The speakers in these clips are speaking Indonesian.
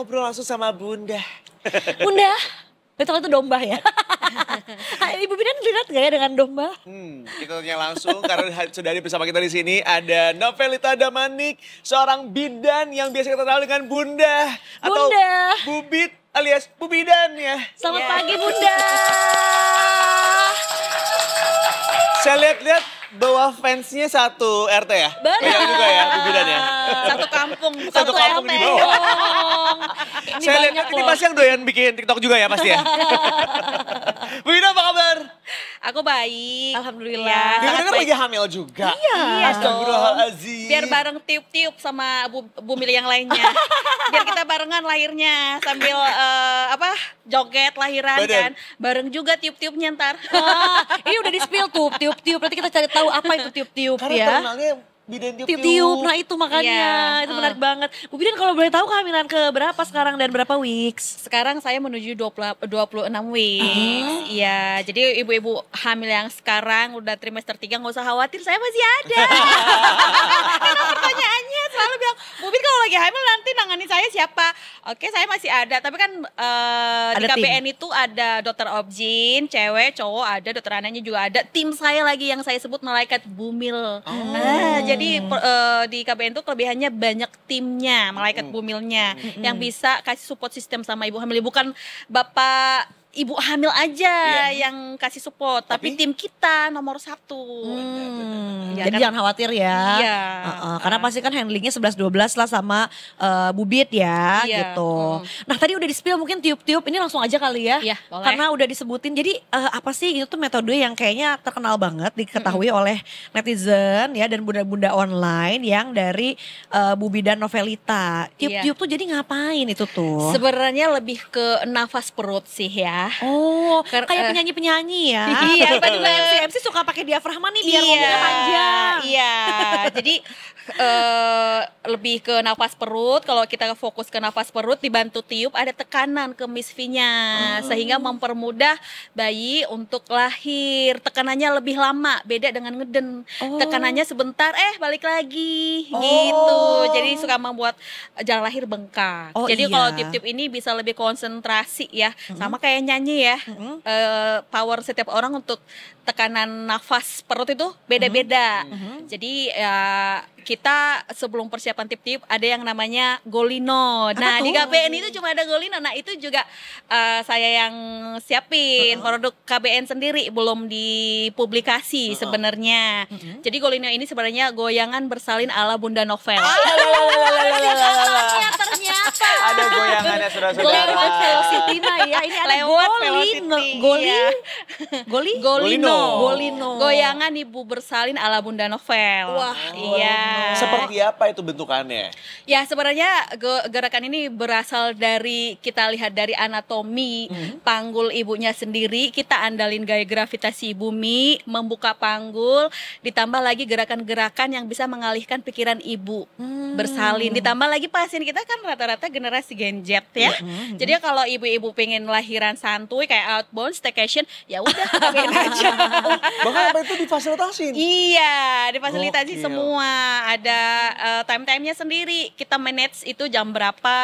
ngobrol langsung sama Bunda. Bunda, betul itu domba ya? Ibu Bidan lihat gak ya dengan domba? Kita tanya langsung karena sudah ada bersama kita di sini ada Novelita Damanik, seorang bidan yang biasa kita kenal dengan Bunda. Atau Bunda. Bubit alias Bu Bidan ya. Selamat pagi Bunda. Saya lihat-lihat bahwa fansnya satu RT ya? Benar. Banyak juga ya Bu Bidan ya? Satu kampung, bukan Satu kampung di bawah. Ini Saya banyak lihat ini loh. pasti yang doyan bikin TikTok juga ya pasti ya? Bu Bidan apa kabar? Aku baik. Alhamdulillah. Ya, Dia sangat kan baik. lagi hamil juga. Iya. Astagfirullahaladzim. Biar bareng tiup-tiup sama Bu Mili yang lainnya. Biar kita barengan lahirnya sambil joget lahiran Bener. kan. Bareng juga tiup-tiupnya ntar. Wah, ini udah di-spill tuh, tiup-tiup. Nanti kita cari tahu apa itu tiup-tiup Karena ya. terkenalnya bidan tiup-tiup. Tiup-tiup, nah itu makanya, Iya. itu menarik banget. Bu Bidan kalau boleh tahu kehamilan ke berapa sekarang dan berapa weeks? Sekarang saya menuju 26 weeks. Iya, jadi ibu-ibu hamil yang sekarang udah trimester 3 nggak usah khawatir, saya masih ada. Karena pertanyaannya selalu bilang, Bu Bin kalau lagi hamil nanti nangani saya siapa? Oke, saya masih ada, tapi kan di Ada tim. KBN itu ada dokter obgyn, cewek, cowok ada, dokter anaknya juga ada. Tim saya lagi yang saya sebut malaikat bumil. Nah, jadi di KBN itu kelebihannya banyak timnya, malaikat bumilnya yang bisa kasih support system sama ibu hamil. Bukan bapak ibu hamil aja yang kasih support, tapi tim kita nomor 1. Ya, Jadi kan? jangan khawatir ya. Iya. Karena pasti kan handlingnya 11-12 lah sama Bubit ya Iya. gitu. Nah tadi udah di-spill mungkin tiup-tiup, ini langsung aja kali ya. Iya, boleh. Karena udah disebutin, jadi apa sih itu tuh metode yang kayaknya terkenal banget diketahui oleh netizen ya dan bunda-bunda online yang dari Bu Bidan Novelita. Tiup-tiup tuh jadi ngapain itu tuh? Sebenarnya lebih ke nafas perut sih ya. Oh, Ker- kayak penyanyi-penyanyi ya. Iya, Tiba-tiba bener. MC suka pakai diafragma nih biar ngomongnya panjang. Iya, jadi lebih ke nafas perut. Kalau kita fokus ke nafas perut dibantu tiup, ada tekanan ke misfinya sehingga mempermudah bayi untuk lahir. Tekanannya lebih lama, beda dengan ngeden. Tekanannya sebentar, balik lagi gitu. Jadi suka membuat jalan lahir bengkak. Oh, Jadi iya. kalau tiup-tiup ini bisa lebih konsentrasi ya, sama kayak nyanyi ya. Power setiap orang untuk tekanan nafas perut itu beda-beda. Jadi ya kita sebelum persiapan tiup-tiup ada yang namanya Golino. Nah tuh? di KBN itu cuma ada Golino. Nah itu juga saya yang siapin produk KBN sendiri, belum dipublikasi sebenarnya. Jadi Golino ini sebenarnya goyangan bersalin ala Bunda Novel. Ternyata. Ada goyangannya Lewat saudara-saudara. Velocity Mah ya, ini ada Lewat Golino. Velocity, iya. Golino. Golino. Goyangan ibu bersalin ala Bunda Novel. Wah, iya. Seperti apa itu bentukannya? Ya sebenarnya gerakan ini berasal dari kita lihat dari anatomi panggul ibunya sendiri. Kita andalin gaya gravitasi bumi, membuka panggul, ditambah lagi gerakan-gerakan yang bisa mengalihkan pikiran ibu bersalin. Ditambah lagi pasien kita kan rata-rata generasi Gen Z ya. Jadi kalau ibu-ibu pengen lahiran santuy kayak outbound staycation, ya udah pengen aja. Bahkan apa itu difasilitasin? Iya, difasilitasi Gokil. semua. Ada time-time-nya sendiri. Kita manage itu jam berapa,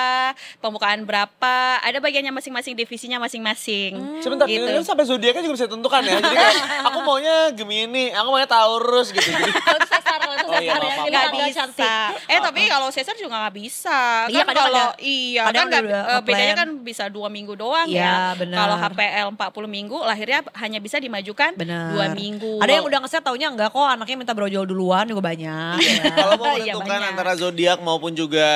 pembukaan berapa. Ada bagiannya masing-masing, divisinya masing-masing. Sebentar, Gitu. ini sampai zodiaknya juga bisa ditentukan ya. Jadi kayak, aku maunya Gemini, aku maunya Taurus gitu. Jadi, Kalau itu sesar, Oh iya, ya. maaf, Ini Nggak tanggal bisa. cantik. Tapi kalau sesar juga nggak bisa. Iya, Kan kadang kalau ada- iya kadang kan nggak, udah bedanya ngeplan. kan bisa 2 minggu doang Iya, ya. benar. Kalau HPL 40 minggu lahirnya hanya bisa dimajukan Bener. 2 minggu. Ada yang udah ngeset taunya enggak kok, anaknya minta brojol duluan juga banyak. ya. kalau mau Iya, menentukan banyak. antara zodiak maupun juga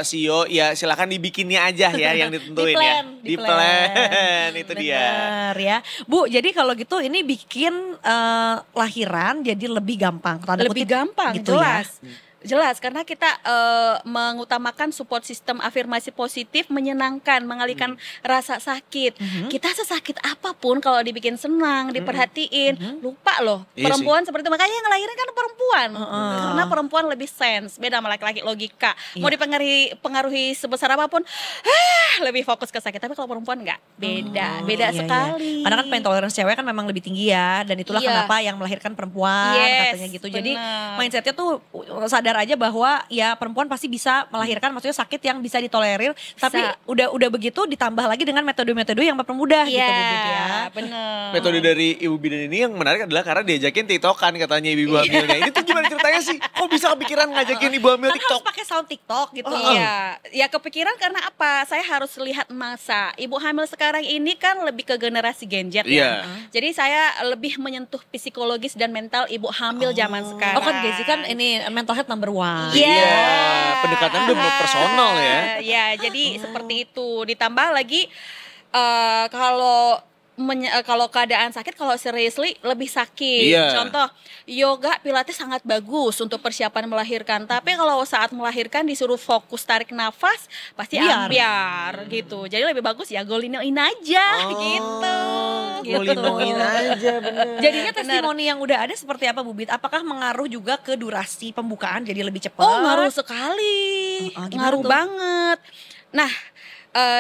sio, ya silakan dibikinnya aja ya yang ditentuin ya. Di Plan, itu dia. Bener ya. Bu, jadi kalau gitu ini bikin lahiran jadi lebih gampang. Tanda Lebih kutip gampang, gitu jelas. ya. Jelas, karena kita mengutamakan support sistem afirmasi positif, menyenangkan, mengalihkan rasa sakit. Kita sesakit apapun kalau dibikin senang, diperhatiin, lupa loh. Iya Perempuan seperti itu, makanya yang ngelahirin kan perempuan. Karena perempuan lebih sense, beda sama laki-laki logika. Mau dipengaruhi sebesar apapun, lebih fokus ke sakit. Tapi kalau perempuan enggak, beda Iya, sekali. Karena kan pain tolerance cewek kan memang lebih tinggi ya. Dan itulah Iya. kenapa yang melahirkan perempuan Yes, katanya gitu. Jadi bener. mindsetnya tuh sadar sadar aja bahwa ya perempuan pasti bisa melahirkan, maksudnya sakit yang bisa ditolerir, tapi udah begitu ditambah lagi dengan metode-metode yang mempermudah gitu Bu Bit ya. Bener. Metode dari Ibu Bidan ini yang menarik adalah karena diajakin TikTokan katanya ibu hamilnya. Ini tuh gimana ceritanya sih? Kok bisa kepikiran ngajakin ibu hamil Kan TikTok? harus pakai sound TikTok gitu. Iya, ya kepikiran karena apa? Saya harus lihat masa. Ibu hamil sekarang ini kan lebih ke generasi Gen Z Iya. ya. Jadi saya lebih menyentuh psikologis dan mental ibu hamil zaman sekarang. Oh kan Gezi kan ini mental health number one. Iya. Pendekatan udah personal ya. Ya, jadi seperti itu. Ditambah lagi kalau keadaan sakit, kalau seriously lebih sakit. Iya. Contoh, yoga, pilates sangat bagus untuk persiapan melahirkan. Tapi kalau saat melahirkan disuruh fokus tarik nafas, pasti ambiar gitu. Jadi lebih bagus ya golinoin aja gitu. Golinoin aja bener. Jadinya testimoni yang udah ada seperti apa Bu Bit? Apakah mengaruh juga ke durasi pembukaan jadi lebih cepat? Oh, ngaruh sekali. Gimana Ngaruh tuh? banget. Nah,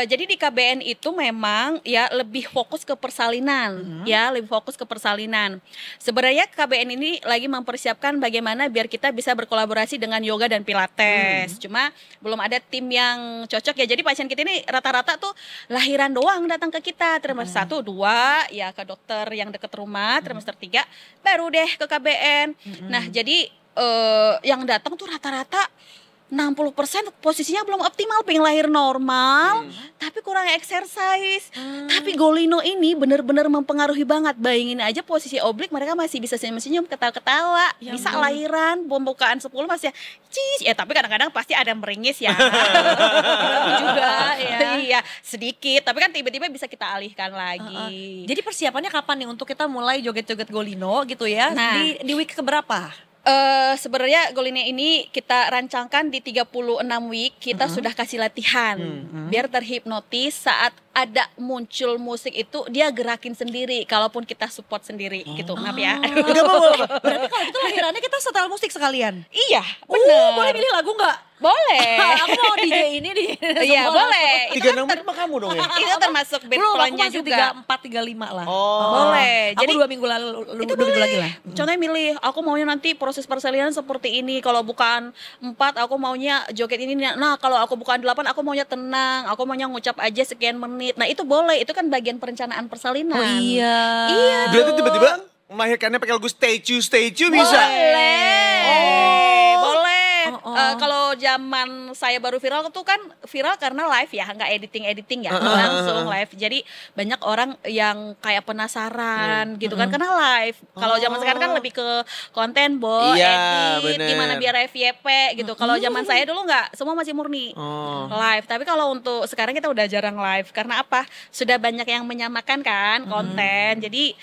jadi di KBN itu memang ya lebih fokus ke persalinan, ya lebih fokus ke persalinan. Sebenarnya KBN ini lagi mempersiapkan bagaimana biar kita bisa berkolaborasi dengan yoga dan pilates. Cuma belum ada tim yang cocok ya. Jadi pasien kita ini rata-rata tuh lahiran doang datang ke kita. Trimester 1, 2 ya ke dokter yang deket rumah. Trimester 3 baru deh ke KBN. Nah jadi yang datang tuh rata-rata 60% posisinya belum optimal, pengen lahir normal, tapi kurang exercise. Tapi Golino ini benar-benar mempengaruhi banget. Bayangin aja posisi oblik mereka masih bisa senyum-senyum, ketawa-ketawa, bisa lahiran, pembukaan 10 masih ya tapi kadang-kadang pasti ada meringis ya. juga ya. Iya, sedikit, tapi kan tiba-tiba bisa kita alihkan lagi. Jadi persiapannya kapan nih untuk kita mulai joget-joget Golino gitu ya? Nah. Di week keberapa? Sebenarnya Golino ini kita rancangkan di 36 week, kita sudah kasih latihan biar terhipnotis saat ada muncul musik itu dia gerakin sendiri, kalaupun kita support sendiri gitu. Maaf ya. Enggak apa-apa. Berarti kalau gitu lahirannya kita setel musik sekalian? Iya, bener. Boleh pilih lagu nggak? Boleh. Aku mau DJ ini di Iya, boleh. Itu 36 menit mah kamu dong ya? itu termasuk band Belum, aku plan-nya masih juga. 34, 35 lah. Boleh. Aku Jadi 2 minggu lalu, itu 2 minggu lagi boleh. lah. Contohnya milih, aku maunya nanti proses persalinan seperti ini. Kalau bukan 4, aku maunya joget ini. Nah, kalau aku bukan 8, aku maunya tenang. Aku maunya ngucap aja sekian menit. Nah, itu boleh. Itu kan bagian perencanaan persalinan. Oh iya. Iya. Berarti tiba-tiba melahirkannya pakai lagu statue bisa? Boleh. Boleh. Oh. Kalau zaman saya baru viral tuh kan viral karena live ya, nggak editing ya, langsung live. Jadi banyak orang yang kayak penasaran gitu kan karena live. Kalau zaman sekarang kan lebih ke konten, Iya, edit, bener. gimana biar FYP gitu. Kalau zaman saya dulu nggak, semua masih murni live. Tapi kalau untuk sekarang kita udah jarang live karena apa? Sudah banyak yang menyamakan kan konten. Jadi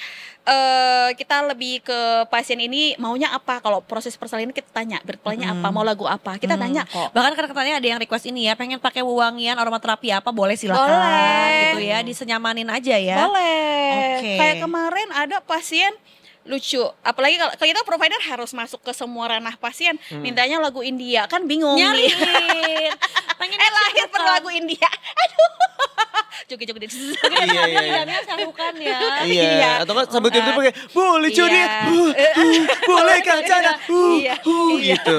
kita lebih ke pasien ini maunya apa. Kalau proses persalinan kita tanya berplannya apa, mau lagu apa, kita tanya kok. Bahkan katanya ada yang request ini ya, pengen pakai wewangian aromaterapi apa, boleh silakan Boleh. gitu ya, disenyamanin aja ya. Boleh. Oke. Kayak kemarin ada pasien lucu, apalagi kalau kita provider harus masuk ke semua ranah pasien, mintanya lagu India, kan bingung nih. Nyariin. Pengen lahir per lagu India. Aduh. Joget-joget. Iya. Lakukan ya. Iya. Atau kan sambil tiba-tiba pakai boleh Iya. joget, boleh kancana, Iya. gitu.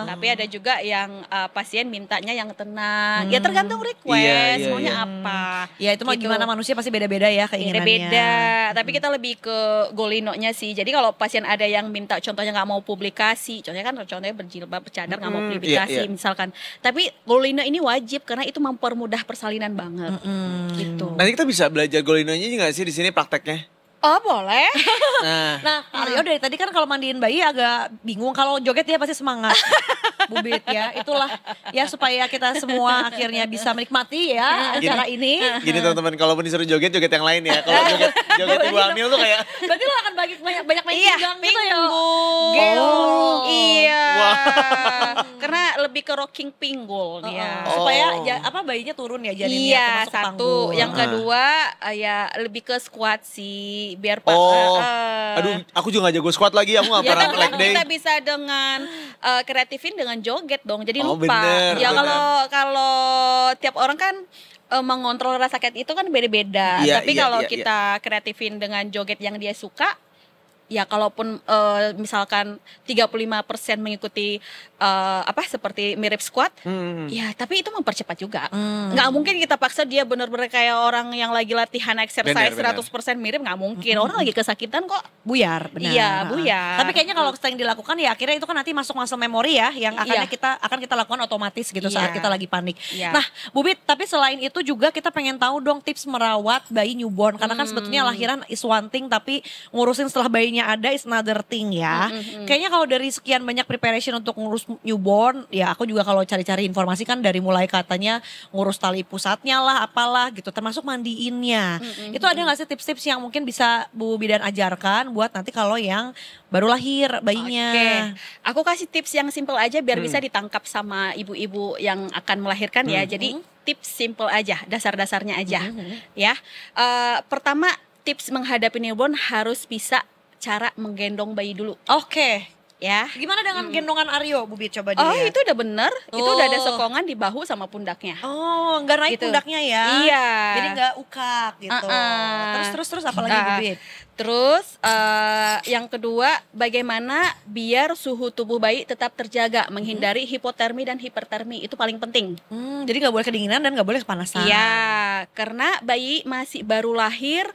Tapi ada juga yang pasien mintanya yang tenang. Ya tergantung request, Iya, maunya iya. apa. Ya itu mah Gitu. gimana, manusia pasti beda-beda ya keinginannya. Beda, tapi kita lebih ke Golinonya sih. Jadi kalau pasien ada yang minta contohnya nggak mau publikasi, contohnya berjilbab, bercadar nggak mau publikasi iya. misalkan. Tapi Golino ini wajib karena itu mempermudah persalinan banget. Gitu. Nanti kita bisa belajar golinonya juga nggak sih di sini prakteknya? Oh boleh. Nah, Nah, Aryo dari tadi kan kalau mandiin bayi agak bingung, kalau joget dia pasti semangat. Bubit ya, itulah ya supaya kita semua akhirnya bisa menikmati ya acara ini. gini teman-teman, kalaupun disuruh joget yang lain ya. Kalau joget ibu hamil tuh kayak Berarti lo akan banyak main Iya, pinggang gitu ya. pinggul. Geo. Iya. Wah. Karena lebih ke rocking pinggul dia. Supaya bayinya turun ya janinnya Iya, masuk ke satu. panggul. Yang kedua ya lebih ke squat sih, biar aduh, aku juga gak jago squat lagi, aku gak ya pernah kan leg day. kita bisa dengan kreatifin dengan joget dong. Jadi Oh, lupa. bener, Ya bener. kalau tiap orang kan mengontrol rasa sakit itu kan beda-beda. Iya, Tapi iya, kalau iya, kita kreatifin dengan joget yang dia suka, ya kalaupun misalkan 35% mengikuti seperti mirip squat, ya tapi itu mempercepat juga. Nggak mungkin kita paksa dia benar-benar kayak orang yang lagi latihan exercise Benar. 100% mirip, nggak mungkin. Orang lagi kesakitan kok. Buyar, benar. Iya, buyar. Tapi kayaknya kalau sering dilakukan ya akhirnya itu kan nanti masuk memori ya yang akan kita lakukan otomatis gitu saat kita lagi panik. Iya. Nah, Bu Bit, tapi selain itu juga kita pengen tahu dong tips merawat bayi newborn karena kan sebetulnya lahiran is one thing tapi ngurusin setelah bayinya ada is another thing ya. Kayaknya kalau dari sekian banyak preparation untuk ngurus newborn, ya aku juga kalau cari-cari informasi kan dari mulai katanya ngurus tali pusatnya lah apalah gitu termasuk mandiinnya. Itu ada nggak sih tips-tips yang mungkin bisa Bu Bidan ajarkan buat nanti kalau yang baru lahir bayinya? Oke, aku kasih tips yang simple aja biar bisa ditangkap sama ibu-ibu yang akan melahirkan ya. Jadi tips simple aja, dasar-dasarnya aja ya. Pertama, tips menghadapi newborn harus bisa cara menggendong bayi dulu. Oke. Ya. Gimana dengan gendongan Aryo, Bu Bit, coba Oh, dilihat. itu udah bener. Itu udah ada sokongan di bahu sama pundaknya. Oh, nggak naik Gitu. pundaknya ya? Iya. Jadi nggak ukak gitu. Terus apa lagi, Bu Bit? Terus yang kedua, bagaimana biar suhu tubuh bayi tetap terjaga, menghindari hipotermi dan hipertermi, itu paling penting. Jadi nggak boleh kedinginan dan nggak boleh kepanasan. Iya, karena bayi masih baru lahir,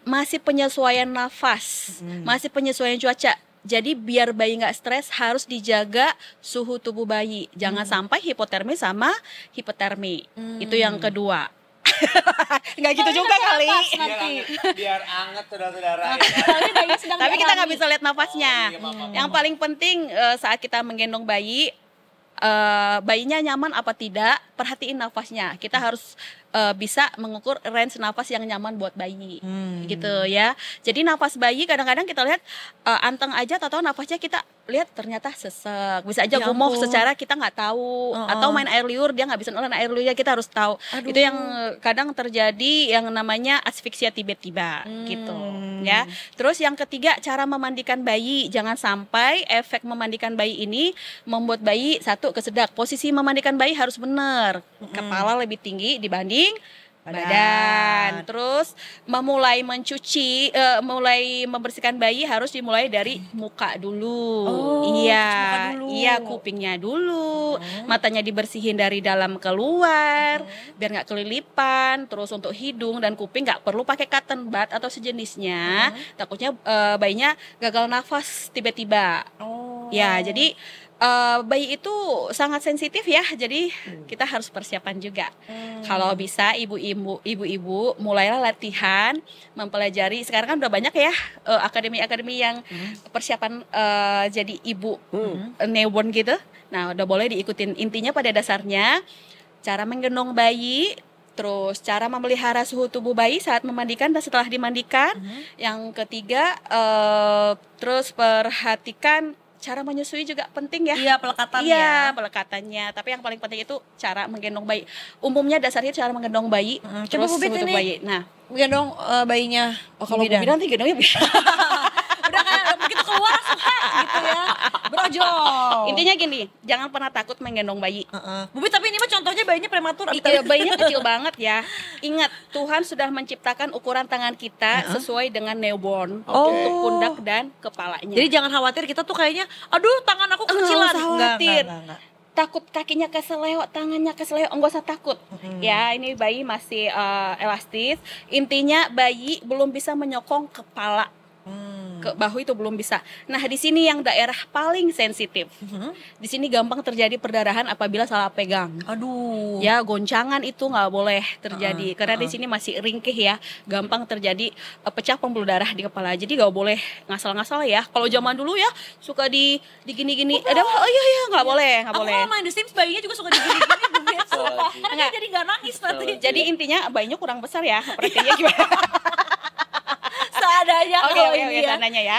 masih penyesuaian nafas, masih penyesuaian cuaca. Jadi biar bayi nggak stres harus dijaga suhu tubuh bayi. Jangan sampai hipotermi sama hipertermi. Itu yang kedua. Nggak gitu juga kali. Biar anget saudara-saudara. Tapi kita nggak bisa lihat nafasnya. Oh, iya, maaf. Yang paling penting saat kita menggendong bayi, bayinya nyaman apa tidak, perhatiin nafasnya. Kita harus bisa mengukur range nafas yang nyaman buat bayi, gitu ya. Jadi nafas bayi kadang-kadang kita lihat anteng aja, atau nafasnya kita lihat ternyata sesek, bisa aja Ya gumoh ampun. secara kita nggak tahu, atau main air liur dia nggak bisa nelan air liurnya, kita harus tahu. Aduh. Itu yang kadang terjadi yang namanya asfiksia tiba-tiba, gitu ya. Terus yang ketiga, cara memandikan bayi. Jangan sampai efek memandikan bayi ini membuat bayi satu kesedak. Posisi memandikan bayi harus benar, kepala lebih tinggi dibanding badan. Terus memulai mencuci, mulai membersihkan bayi harus dimulai dari muka dulu. Iya, muka dulu. iya, kupingnya dulu, matanya dibersihin dari dalam keluar, biar nggak kelilipan. Terus untuk hidung dan kuping nggak perlu pakai cotton bud atau sejenisnya. Takutnya bayinya gagal nafas tiba-tiba. Ya, jadi bayi itu sangat sensitif ya, jadi kita harus persiapan juga. Kalau bisa ibu-ibu mulailah latihan mempelajari. Sekarang kan udah banyak ya akademi-akademi yang persiapan jadi ibu newborn gitu. Nah, udah boleh diikutin. Intinya pada dasarnya cara menggendong bayi, terus cara memelihara suhu tubuh bayi saat memandikan dan setelah dimandikan. Yang ketiga, terus perhatikan cara menyusui juga penting ya. Iya, pelekatannya. Iya, pelekatannya. Tapi yang paling penting itu cara menggendong bayi. Umumnya dasarnya cara menggendong bayi. Coba Terus Bu Bit suhu tubuh ini. bayi. Nah, Gendong bayinya. kalau Bu Bidan. Bu Bidan sih gendongnya bisa. Udah kayak begitu keluar langsung gitu ya. Brojol. Intinya gini, jangan pernah takut menggendong bayi. Bu Bit, tapi ini mah contohnya bayinya prematur. Iya, bayinya kecil banget ya. Ingat, Tuhan sudah menciptakan ukuran tangan kita sesuai dengan newborn untuk pundak dan kepalanya. Jadi jangan khawatir, kita tuh kayaknya aduh tangan aku kecilan. Nggak usah khawatir. Takut kakinya keseleo, tangannya keseleo, enggak usah takut. Ya, ini bayi masih elastis. Intinya bayi belum bisa menyokong kepala ke bahu, itu belum bisa. Nah, di sini yang daerah paling sensitif. Di sini gampang terjadi perdarahan apabila salah pegang. Aduh. Ya, goncangan itu nggak boleh terjadi karena di sini masih ringkih ya, gampang terjadi pecah pembuluh darah di kepala. Jadi nggak boleh ngasal-ngasal ya. Kalau zaman dulu ya suka di gini-gini, ada iya nggak boleh, nggak Aku boleh. kalau main The Sims bayinya juga suka digini-gini Bu Bit. Karena dia jadi gak nangis nanti. Jadi intinya bayinya kurang besar ya, prakteknya gimana? Seadanya kalau Oke, ini ya. tandanya ya.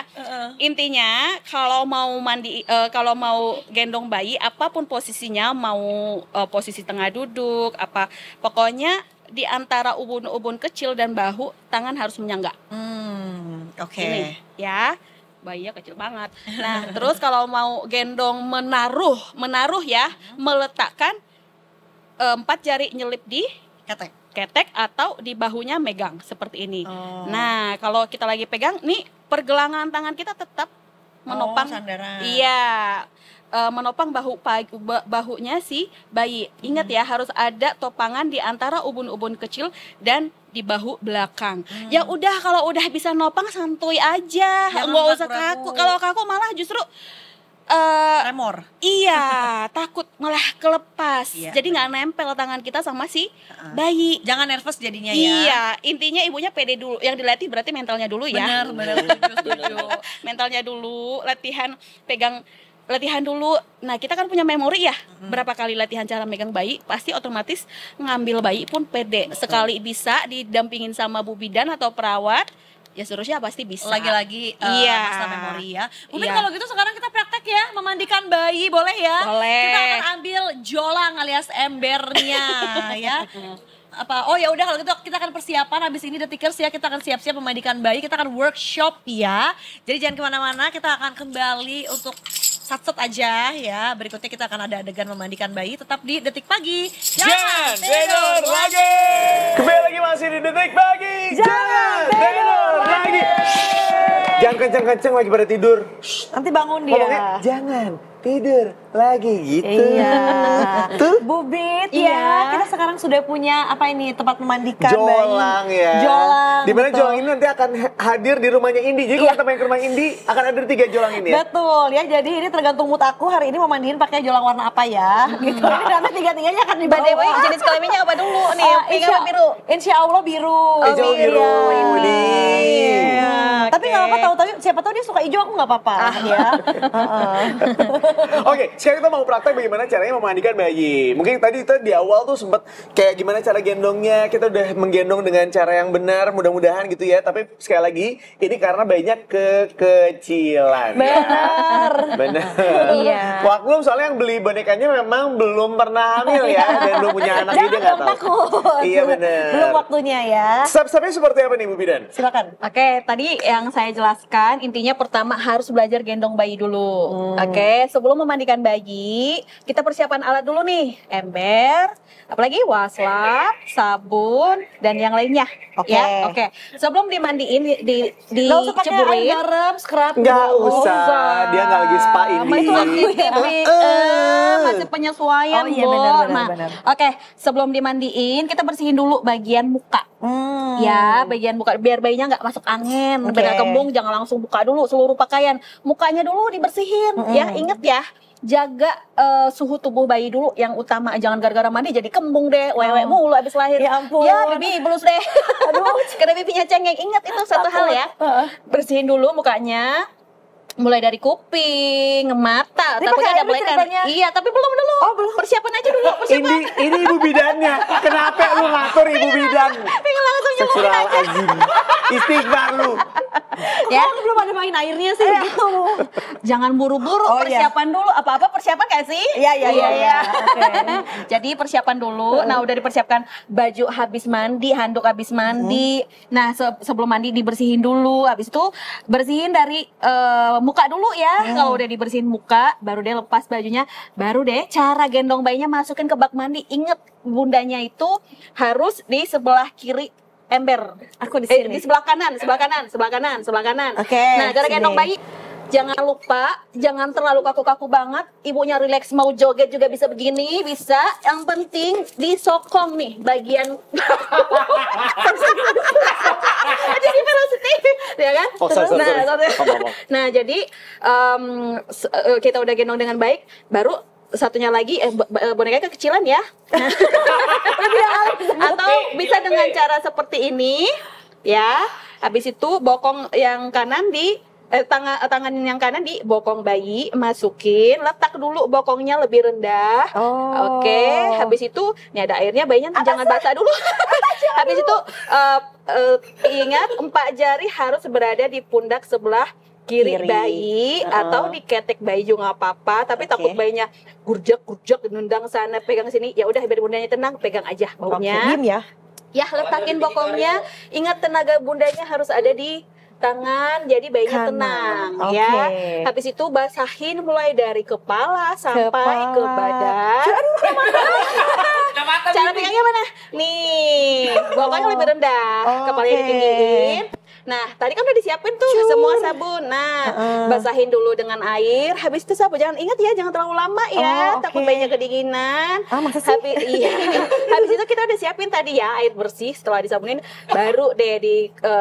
Intinya kalau mau mandi, kalau mau gendong bayi, apapun posisinya, mau posisi tengah duduk, apa, pokoknya di antara ubun-ubun kecil dan bahu, tangan harus menyangga. Oke. Ini ya, bayinya kecil banget. Nah, terus kalau mau gendong menaruh ya, meletakkan 4 jari nyelip di Ketek. ketek atau di bahunya megang seperti ini. Nah, kalau kita lagi pegang nih pergelangan tangan kita tetap menopang sandaran. iya, menopang bahunya si bayi. Ingat ya, harus ada topangan di antara ubun-ubun kecil dan di bahu belakang. Ya udah, kalau udah bisa nopang santuy aja, nggak usah kaku. Kalau kaku malah justru tremor. Iya, takut malah kelepas. Iya, Jadi nggak nempel tangan kita sama si bayi. Jangan nervous jadinya ya. Iya, intinya ibunya pede dulu. Yang dilatih berarti mentalnya dulu ya. Benar, setuju. Mentalnya dulu, latihan dulu. Nah, kita kan punya memori ya. Berapa kali latihan cara megang bayi, pasti otomatis ngambil bayi pun pede. Sekali bisa didampingin sama bu bidan atau perawat, ya seterusnya pasti bisa. Lagi-lagi Iya. masa memori ya. Mungkin Iya. kalau gitu sekarang kita praktek ya, memandikan bayi, boleh ya? Boleh. Kita akan ambil jolang alias embernya ya. Oh ya udah, kalau gitu kita akan persiapan habis ini Detikers ya, kita akan siap-siap memandikan bayi, kita akan workshop ya. Jadi jangan kemana-mana, kita akan kembali untuk sat-set aja ya. Berikutnya kita akan ada adegan memandikan bayi, tetap di Detik Pagi. Jangan tidur lagi. Kembali lagi masih di Detik Pagi. Jangan tidur lagi. Jangan kenceng-kenceng lagi pada tidur. Nanti bangun Ngomongnya dia. jangan tidur lagi gitu. Iya. Tuh. Bubit Iya. ya. Kita sekarang sudah punya apa ini tempat memandikan Jolang bayi. ya. Jolang. Dimana betul. jolang ini nanti akan hadir di rumahnya Indi. Jadi kalau Iya. kita main ke rumah Indi akan ada 3 jolang ini ya. Betul ya. Jadi ini tergantung mood aku hari ini mau mandiin pakai jolang warna apa ya. Gitu. Ini nanti tiga-tiganya akan dibawa. By the way, jenis kelaminnya apa dulu nih? Pink apa biru? Insya Allah biru. Hijau biru. Ini. Iya. Tapi nggak apa-apa tahu, tapi siapa tahu dia suka hijau, aku nggak apa-apa ya. Oke, sekarang kita mau praktek bagaimana caranya memandikan bayi. Mungkin tadi kita di awal tuh sempat kayak gimana cara gendongnya, kita udah menggendong dengan cara yang benar, mudah-mudahan gitu ya. Tapi sekali lagi, ini karena banyak kekecilan. Benar. Benar. Iya. Maklum soalnya yang beli bonekanya memang belum pernah hamil ya, dan belum punya anak jadi nggak tahu. Takut. Iya benar. Belum waktunya ya. Step-stepnya seperti apa nih Bu Bidan? Silakan. Oke, tadi yang saya jelaskan intinya pertama harus belajar gendong bayi dulu. Oke, sebelum memandikan bayi, kita persiapan alat dulu nih, ember, apalagi waslap, sabun dan yang lainnya. Oke. Ya, oke. Sebelum dimandiin, Nggak usah pakai air diceburin. garam, scrub. Nggak dulu. usah, dia nggak lagi spa ini. Itu lagi masih penyesuaian, Oh iya, Bu. benar, Nah, benar. oke, sebelum dimandiin kita bersihin dulu bagian muka. Ya, bagian muka biar bayinya nggak masuk angin, Oke. biar nggak kembung, jangan langsung buka dulu seluruh pakaian. Mukanya dulu dibersihin, ya. Ingat ya, jaga suhu tubuh bayi dulu yang utama. Jangan gara-gara mandi jadi kembung deh, wewe mulu abis lahir. Ya ampun. Ya, bibi bulus deh. Aduh, karena bibinya cengeng. Ingat itu satu hal ya. Bersihin dulu mukanya. Mulai dari kuping, mata, Ini takutnya pakai ada air belekan. ceritanya? Iya, tapi belum dulu. Oh, belum. Persiapan aja dulu, persiapan. Ini ibu bidannya. Kenapa lu ngatur ibu bidan? Pengen langsung nyelurin aja. Astagfirullahaladzim. Istighfar lu. Ya, Oh, belum ada main airnya sih gitu. jangan buru-buru, Oh, iya. persiapan dulu. Apa-apa persiapan gak sih? Iya. Oke. Jadi persiapan dulu. Nah, udah dipersiapkan baju habis mandi, handuk habis mandi. Nah, sebelum mandi dibersihin dulu. Habis itu bersihin dari muka dulu ya. Kalau udah dibersihin muka, baru deh lepas bajunya. Baru deh cara gendong bayinya masukin ke bak mandi. Ingat, bundanya itu harus di sebelah kiri ember. Aku di sini. Di sebelah kanan, sebelah kanan, sebelah kanan, sebelah kanan. Oke, Nah, cara sini. gendong bayi jangan lupa, jangan terlalu kaku-kaku banget. Ibunya relax, mau joget juga bisa begini, bisa. Yang penting disokong nih bagian. Jadi velocity, ya kan? Oh, sorry. Ngomong. Nah, jadi kita udah gendong dengan baik, baru satunya lagi bonekanya kekecilan ya. Atau bisa dengan cara seperti ini, ya. Habis itu bokong yang kanan di tangan yang kanan di bokong bayi, masukin, letak dulu bokongnya lebih rendah. Oh. Oke, habis itu ini ada airnya, bayinya jangan basah dulu. Habis itu ingat 4 jari harus berada di pundak sebelah kiri bayi atau di ketek bayi juga nggak apa-apa, tapi takut bayinya gurjak nendang sana pegang sini, ya udah biar bundanya tenang, pegang aja baunya. Diem ya. Ya, letakin bokongnya. Ingat tenaga bundanya harus ada di tangan, jadi bayinya Kanan. tenang Oke. ya. Habis itu basahin mulai dari kepala sampai ke badan. Cara pegangnya mana? Nih, bokongnya lebih rendah, kepalanya ditinggiin. Nah, tadi kan udah disiapin tuh semua sabun. Nah, basahin dulu dengan air. Habis itu sabun jangan ingat ya, jangan terlalu lama ya. Takut bayinya kedinginan. Masa sih? Iya. Habis itu kita udah siapin tadi ya air bersih. Setelah disabunin, baru deh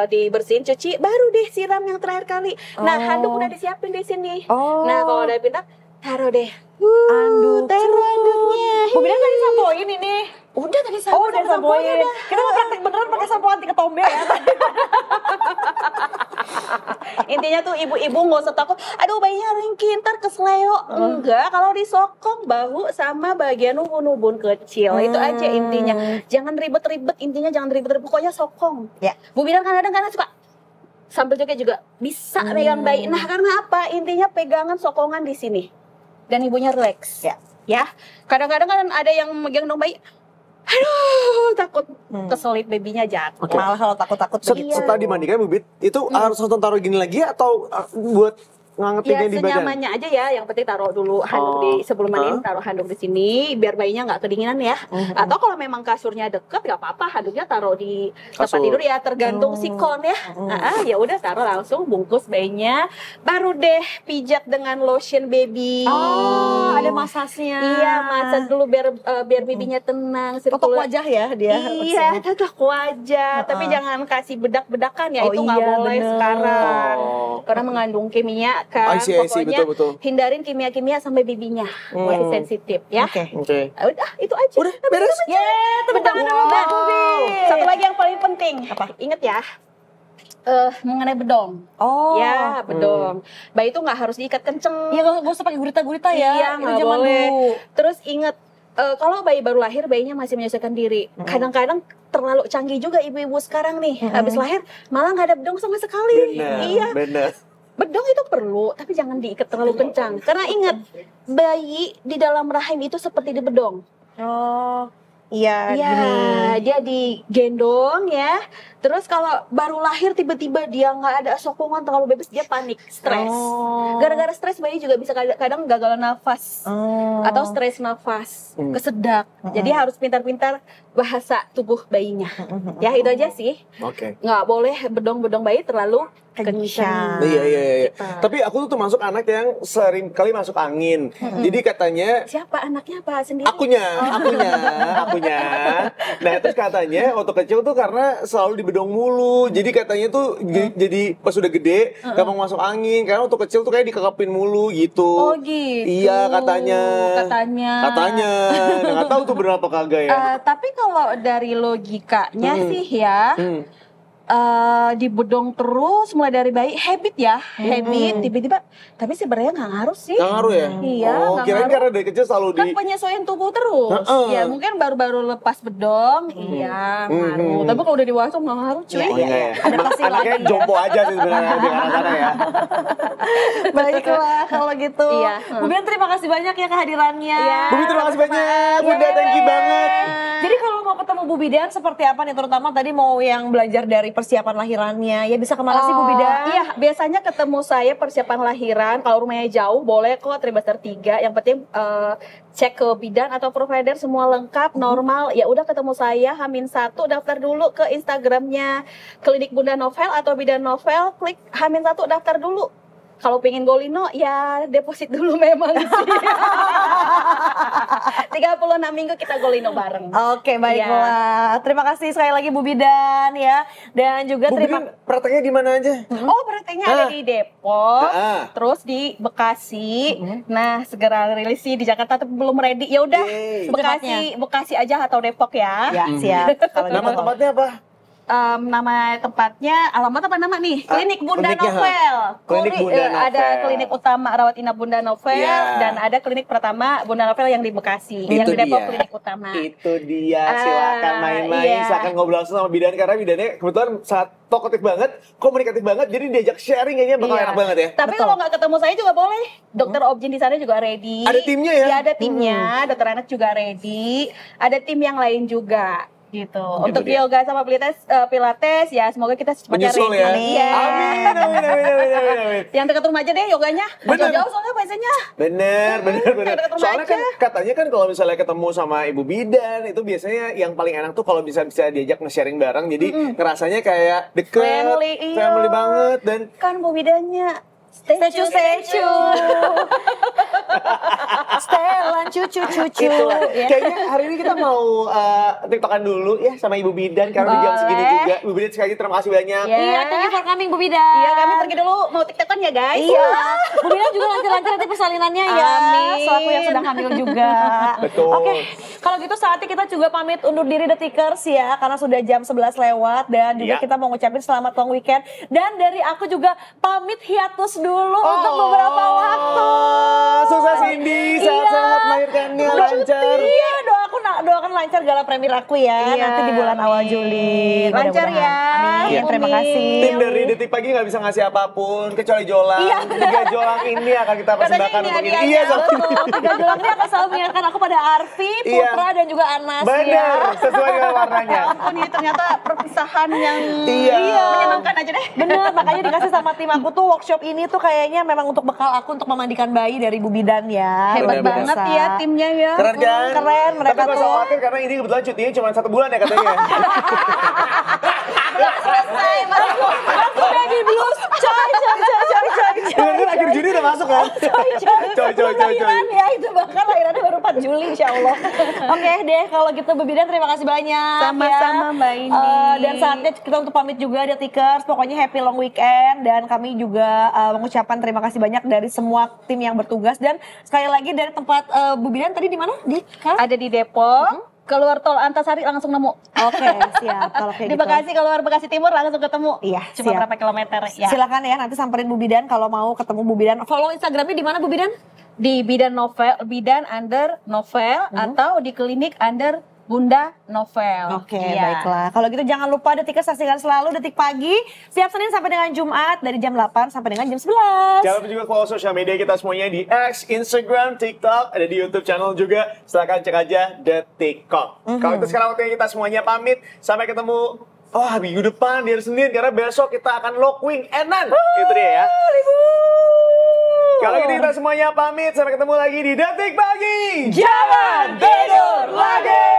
dibersihin, cuci, baru deh siram yang terakhir kali. Nah, handuk udah disiapin di sini. Nah, kalau udah pintar, taruh deh. Taruh handuknya. Bu Bidan tadi sampoin ini. Udah tadi sampo. Oh, udah sampoin. Kita mau praktek beneran pakai sampo anti ketombe ya. Intinya tuh ibu-ibu nggak usah takut, aduh bayinya ringkih, ntar kesleo. Enggak, kalau disokong bahu sama bagian ubun-ubun kecil. Itu aja intinya. Jangan ribet-ribet, intinya jangan ribet-ribet. Pokoknya sokong. Ya. Bu Bidan kadang-kadang suka sambil juga bisa megang bayi. Nah, karena apa? Intinya pegangan sokongan di sini. Dan ibunya relax. Ya. Kadang-kadang kan ada yang megang dong bayi. Aduh, takut keselip babynya jatuh. Malah kalau takut-takut begitu. Setelah dimandikan Bu Bit, itu harus langsung taruh gini lagi atau buat ngangetinnya di badan? Senyamannya aja ya, yang penting taruh dulu handuk di sebelum mandiin, taruh handuk di sini biar bayinya nggak kedinginan ya. Atau kalau memang kasurnya deket nggak apa-apa, handuknya taruh di tempat tidur ya, tergantung sikon ya. Ya udah taruh langsung bungkus bayinya, baru deh pijat dengan lotion baby. Ada masasnya. Iya, masak dulu biar babynya tenang. Totok wajah ya dia. Iya, totok wajah. Tapi jangan kasih bedak-bedakan ya, itu nggak boleh bener. sekarang. Karena mengandung kimia kan. I see, Pokoknya betul. hindarin kimia-kimia sampai babynya. Masih sensitif ya. Oke. Udah, itu aja. Udah, beres. Tepuk tangan dulu Mbak Bubi. Satu lagi yang paling penting. Apa? Ingat ya. Mengenai bedong. Ya, bedong. Bayi itu nggak harus diikat kenceng. Ya nggak usah pakai gurita-gurita ya. Iya, Itu nggak zaman boleh. dulu. Terus ingat, kalau bayi baru lahir, bayinya masih menyesuaikan diri. Kadang-kadang terlalu canggih juga ibu-ibu sekarang nih. Habis lahir, malah nggak ada bedong sama sekali. Benar. Bedong itu perlu, tapi jangan diikat terlalu kencang. Karena ingat, bayi di dalam rahim itu seperti di bedong. Iya, Iya, gini. dia digendong ya. Terus kalau baru lahir tiba-tiba dia nggak ada sokongan, terlalu bebas, dia panik, stres. Gara-gara stres bayi juga bisa kadang gagal nafas atau stres nafas, kesedak. Jadi harus pintar-pintar bahasa tubuh bayinya. Ya itu aja sih. Oke. Nggak boleh bedong-bedong bayi terlalu kencang. Iya. Tapi aku tuh termasuk anak yang sering kali masuk angin. Jadi katanya Siapa anaknya apa sendiri? akunya. Nah, terus katanya waktu kecil tuh karena selalu di bedong mulu. Jadi katanya tuh jadi pas udah gede gampang masuk angin karena waktu kecil tuh kayak dikekepin mulu gitu. Oh gitu. Iya, katanya. Nah, nggak tahu tuh benar apa kagak ya. Tapi kalau dari logikanya sih ya, di bedong terus mulai dari bayi habit ya, habit tiba-tiba. Tapi sebenarnya nggak ngaruh sih. Nggak ngaruh ya? Iya, Oh, nggak kirain ngaruh. karena dari kecil selalu Kan penyesuaian tubuh terus. Ya mungkin baru-baru lepas bedong, iya ngaruh. Tapi kalau udah dewasa nggak ngaruh cuy. Oh, enggak ya. Adaptasi Anaknya lagi ya. jompo aja sih sebenarnya di sana ya. Baiklah kalau gitu. Iya. Bu Bidan terima kasih banyak ya kehadirannya. Iya. Bumi terima kasih banyak. Bunda thank you banget. Jadi kalau mau ketemu Bu Bidan seperti apa nih, terutama tadi mau yang belajar dari persiapan lahirannya, ya bisa kemana sih Bu Bidan? Iya, biasanya ketemu saya persiapan lahiran. Kalau rumahnya jauh boleh kok trimester 3. Yang penting cek ke bidan atau provider semua lengkap, normal. Ya udah ketemu saya H-1, daftar dulu ke Instagramnya Klinik Bunda Novel atau Bidan Novel, klik H-1 daftar dulu. Kalau pengen golino ya deposit dulu memang sih. 36 minggu kita golino bareng. Oke, baiklah. Terima kasih sekali lagi Bu Bidan ya. Dan juga Bu terima Bidan, prakteknya di mana aja? Oh, prakteknya ada di Depok, terus di Bekasi. Nah, segera rilis sih di Jakarta tapi belum ready. Ya udah, Bekasi aja atau Depok ya. Ya, siap. Kalau Nama gitu. tempatnya apa? Nama tempatnya, alamat apa nama nih? Klinik Bunda kliniknya, Novel. Klinik Bunda Novel. Ada klinik utama rawat inap Bunda Novel dan ada klinik pertama Bunda Novel yang di Bekasi. Yang di Depok klinik utama. Itu dia, silakan main-main, silakan ngobrol langsung sama bidan karena bidannya kebetulan sangat talkatif banget, komunikatif banget, jadi diajak sharing kayaknya bakal enak banget ya. Tapi kalau nggak ketemu saya juga boleh. Dokter Objin di sana juga ready. Ada timnya ya? Iya, ada timnya. Dokter anak juga ready. Ada tim yang lain juga. gitu. Itu Untuk dia. yoga sama pilates ya semoga kita secepatnya Menyusul ready. ya. Iya. Amin. Yang dekat rumah aja deh yoganya. Bener. Jauh-jauh soalnya biasanya. Bener. dekat rumah Soalnya kan aja. katanya kan kalau misalnya ketemu sama Ibu Bidan itu biasanya yang paling enak tuh kalau bisa diajak nge-sharing bareng. Jadi ngerasanya kayak deket, Family, iya. family banget dan Kan bu bidannya Statue. Setelan cucu. itulah. Ya. Kayaknya hari ini kita mau tiktokan dulu ya sama Ibu Bidan karena di jam segini Boleh. juga. Ibu Bidan sekali lagi terima kasih banyak. Iya. Iya, thank you for coming Bu Bidan. Iya kami pergi dulu mau tiktokan ya guys. Iya, Bu Bidan juga lancar-lancar nanti persalinannya ya. Amin. Selaku yang sedang hamil juga. Betul. Oke, kalau gitu saatnya kita juga pamit undur diri Detikers ya, karena sudah jam 11 lewat dan juga Iya. kita mau ngucapin selamat long weekend. Dan dari aku juga pamit hiatus dulu untuk beberapa waktu. Sukses Cindy, sehat-sehat melahirkannya lancar. Iya, doakan lancar gala premier aku ya, Iya, nanti di bulan awal amin. Juli. Lancar Mudah-mudahan. ya, Amin, Bumi. terima kasih. Tim dari Detik Pagi nggak bisa ngasih apapun kecuali jolang. Iya, 3 jolang ini akan kita persembahkan ini untuk ini. hadiahnya. Iya, sama. Betul, 3 jolang ini akan selalu mengingatkan aku pada Arfi, Iya. Putra dan juga Anas Bener, ya. sesuai dengan warnanya. Ampun ini ternyata perpisahan yang Iya. menyenangkan aja deh. Bener, makanya dikasih sama tim aku tuh workshop ini tuh kayaknya memang untuk bekal aku untuk memandikan bayi dari Bu Bidan ya. Hebat Bener-bener. banget ya timnya ya. Keren kan? Keren, mereka Tapi nggak usah tuh. khawatir karena ini kebetulan cutinya cuma 1 bulan ya katanya. Aku baby blues, coy. Dengar akhir Juni udah masuk kan? Coy. Lahiran ya, itu bahkan lahirannya baru 4 Juli insya Allah. Oke deh, kalau gitu Bu Bidan terima kasih banyak. Sama-sama, ya. Mbak Ini. Dan saatnya kita untuk pamit juga Detikers. Pokoknya happy long weekend. Dan kami juga mengucapkan terima kasih banyak dari semua tim yang bertugas. Dan sekali lagi dari tempat Bu Bidan tadi di mana? Di Ada di Depok, keluar tol Antasari langsung nemu. Oke, siap. Kalau kayak Di gitu. Bekasi keluar Bekasi Timur langsung ketemu. Iya, Cuma siap. berapa kilometer ya. Silakan ya nanti samperin Bu Bidan kalau mau ketemu Bu Bidan. Follow Instagramnya di mana Bu Bidan? Di Bidan Novel, Bidan under Novel atau di klinik under Bunda Novel. Oke, Iya. baiklah. Kalau gitu jangan lupa Detikers saksikan selalu Detik Pagi setiap Senin sampai dengan Jumat dari jam 8 sampai dengan jam 11. Jangan lupa juga follow sosial media kita semuanya di X, Instagram, TikTok, ada di YouTube channel juga. Silahkan cek aja Detikcom. Kalau itu sekarang waktunya kita semuanya pamit. Sampai ketemu minggu depan di hari Senin karena besok kita akan lockwing Enan. Itu dia ya. Kalau gitu kita semuanya pamit. Sampai ketemu lagi di Detik Pagi. Jangan tidur lagi.